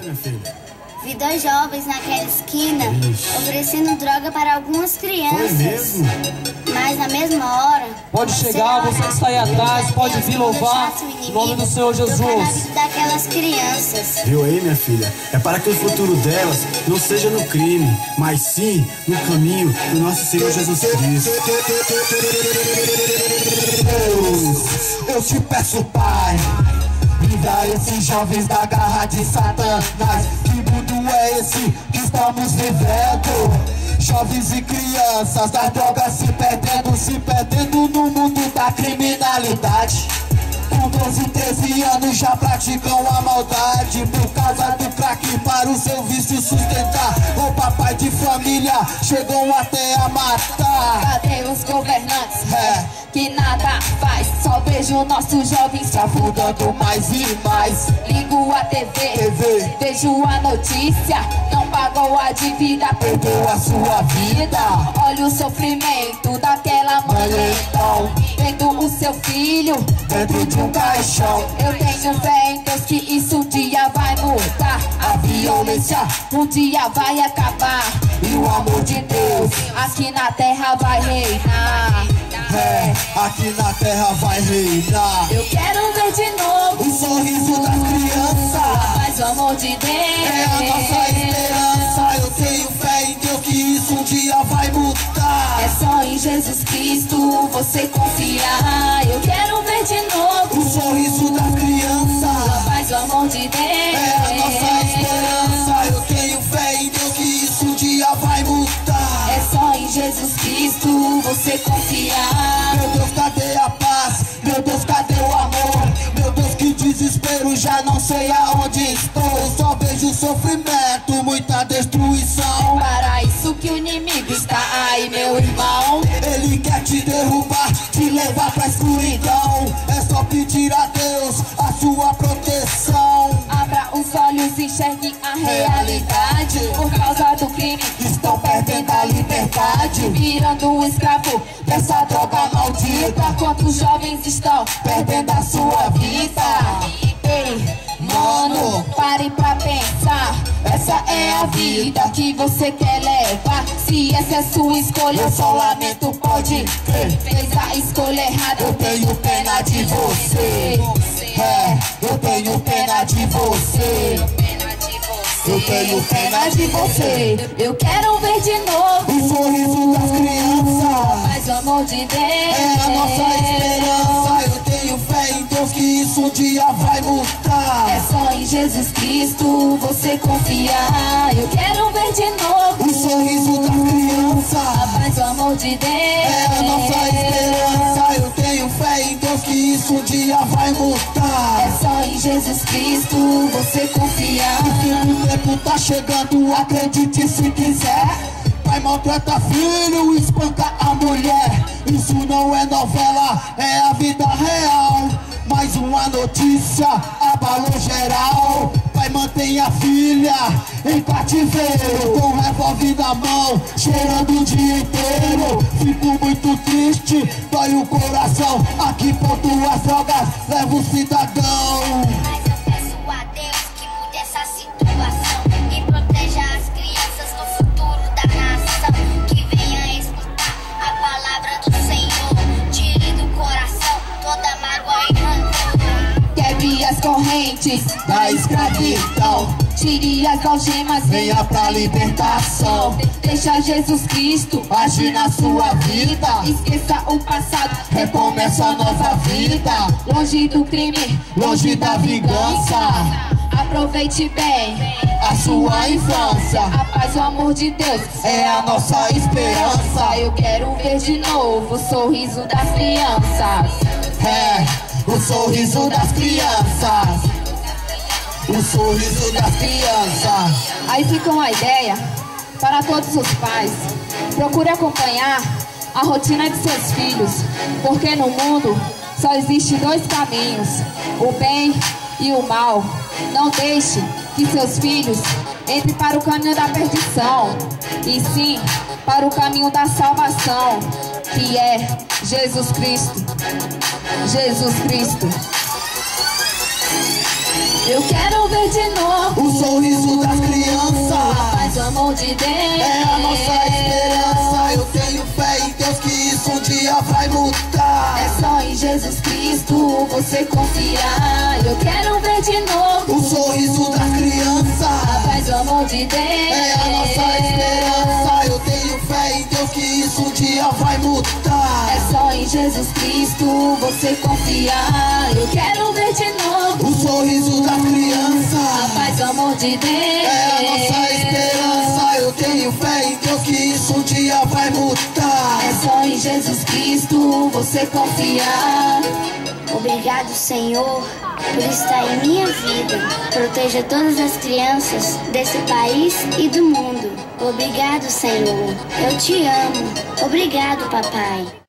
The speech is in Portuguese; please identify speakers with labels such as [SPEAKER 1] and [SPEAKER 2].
[SPEAKER 1] minha filha?
[SPEAKER 2] Vi dois jovens naquela esquina oferecendo droga para algumas crianças.
[SPEAKER 1] Foi mesmo?
[SPEAKER 2] Mas na mesma hora...
[SPEAKER 3] Pode chegar, você que está aí atrás, pode vir louvar o nome do Senhor Jesus.
[SPEAKER 2] Daquelas crianças.
[SPEAKER 1] Viu aí, minha filha? É para que o futuro delas não seja no crime, mas sim no caminho do nosso Senhor Jesus Cristo.
[SPEAKER 4] Eu te peço, Pai, livra esses jovens da garra de Satanás. Que mundo é esse que estamos vivendo? Jovens e crianças das drogas se perdendo no mundo da criminalidade. Com 12, 13 anos já praticam a maldade por causa do crack para o seu vício sustentar. O papai de família chegou até a matar.
[SPEAKER 5] Cadê os governantes? Que nada faz, só vejo nossos jovens se afundando mais e mais. Ligo a TV, vejo a notícia, não pagou a dívida, perdeu a sua vida. Olha o sofrimento daquela mãe então, vendo o seu filho dentro de um caixão. Eu tenho fé em Deus que isso um dia vai mudar. A violência um dia vai acabar e o amor de Deus aqui na terra vai reinar.
[SPEAKER 4] Aqui na terra vai reinar.
[SPEAKER 5] Eu quero ver de novo
[SPEAKER 4] o sorriso das crianças,
[SPEAKER 5] mas o amor de Deus
[SPEAKER 4] é a nossa esperança. Eu tenho fé em Deus que isso um dia vai mudar.
[SPEAKER 5] É só em Jesus Cristo você confiar. Eu quero ver de novo
[SPEAKER 4] o sorriso das crianças,
[SPEAKER 5] mas o amor de Deus
[SPEAKER 4] é a nossa esperança. Eu tenho fé em Deus que isso um dia vai mudar.
[SPEAKER 5] É só em Jesus Cristo você confiar.
[SPEAKER 4] Meu Deus, cadê a paz? Meu Deus, cadê o amor? Meu Deus, que desespero, já não sei aonde estou. Só vejo sofrimento, muita destruição.
[SPEAKER 5] Para isso que o inimigo está aí, meu irmão.
[SPEAKER 4] Ele quer te derrubar, te levar pra escuridão. É só pedir a Deus a sua proteção.
[SPEAKER 5] Abra os olhos e enxergue a realidade. Por causa do crime
[SPEAKER 4] estão perdendo a liberdade,
[SPEAKER 5] virando um escravo
[SPEAKER 4] dessa droga maldita.
[SPEAKER 5] Quantos jovens estão
[SPEAKER 4] perdendo a sua vida?
[SPEAKER 5] Ei, mano, pare pra pensar.
[SPEAKER 4] Essa é a vida
[SPEAKER 5] que você quer levar. Se essa é sua escolha,
[SPEAKER 4] eu só lamento, pode crer.
[SPEAKER 5] Fez a escolha errada,
[SPEAKER 4] eu tenho pena de você. Eu tenho pena de você. Eu tenho pena de você.
[SPEAKER 5] Eu quero ver de novo
[SPEAKER 4] o sorriso das crianças,
[SPEAKER 5] mas o amor de Deus
[SPEAKER 4] é a nossa esperança. Eu tenho fé em Deus que isso um dia vai mudar.
[SPEAKER 5] É só em Jesus Cristo você confiar. Eu quero ver de novo
[SPEAKER 4] o sorriso das crianças,
[SPEAKER 5] mas o amor de Deus
[SPEAKER 4] é a nossa esperança. Eu tenho fé em Deus que isso um dia vai mudar.
[SPEAKER 5] É só em Jesus Cristo você confiar.
[SPEAKER 4] O tempo tá chegando, acredite se quiser. Pai maltrata filho, espanca a mulher. Isso não é novela, é a vida real. Mais uma notícia abalou geral. Pai mantém a filha em cativeiro, com revólver na mão, cheirando o dia inteiro. Fico muito triste, dói o coração. Aqui ponto as drogas, leva o cidadão.
[SPEAKER 2] Mas eu peço a Deus que mude essa situação e proteja as crianças no futuro da nação. Que venha escutar a palavra do Senhor, tire do coração toda mágoa e rancor.
[SPEAKER 5] Quebre as correntes
[SPEAKER 4] da escravidão,
[SPEAKER 5] tire as algemas,
[SPEAKER 4] venha pra libertação.
[SPEAKER 5] Deixa Jesus Cristo
[SPEAKER 4] agir na sua vida.
[SPEAKER 5] Esqueça o passado,
[SPEAKER 4] recomeça a nova vida.
[SPEAKER 5] Longe do crime,
[SPEAKER 4] longe da vingança.
[SPEAKER 5] Aproveite bem
[SPEAKER 4] a sua infância.
[SPEAKER 5] A paz, o amor de Deus
[SPEAKER 4] é a nossa esperança.
[SPEAKER 5] Eu quero ver de novo o sorriso das crianças.
[SPEAKER 4] O sorriso das crianças. O sorriso das crianças.
[SPEAKER 5] Aí fica uma ideia para todos os pais. Procure acompanhar a rotina de seus filhos, porque no mundo só existe dois caminhos, o bem e o mal. Não deixe que seus filhos entrem para o caminho da perdição, e sim para o caminho da salvação, que é Jesus Cristo. Jesus Cristo. Eu quero ver de de novo
[SPEAKER 4] o sorriso das crianças,
[SPEAKER 5] a paz, o amor de Deus
[SPEAKER 4] é a nossa esperança. Eu tenho fé em Deus que isso um dia vai mudar.
[SPEAKER 5] É só em Jesus Cristo você confiar. Eu quero ver de novo
[SPEAKER 4] o sorriso das crianças,
[SPEAKER 5] a paz, o amor de Deus
[SPEAKER 4] é a nossa esperança. Eu tenho fé em Deus que isso um dia vai mudar.
[SPEAKER 5] É só em Jesus Cristo você confiar. Eu quero ver de novo
[SPEAKER 4] o sorriso das crianças,
[SPEAKER 5] a paz, o amor de Deus
[SPEAKER 4] é a nossa esperança. Eu tenho fé em Deus que isso um dia vai mudar.
[SPEAKER 5] É só em Jesus Cristo você confiar.
[SPEAKER 2] Obrigado, Senhor, por estar em minha vida. Proteja todas as crianças desse país e do mundo. Obrigado, Senhor. Eu te amo. Obrigado, papai.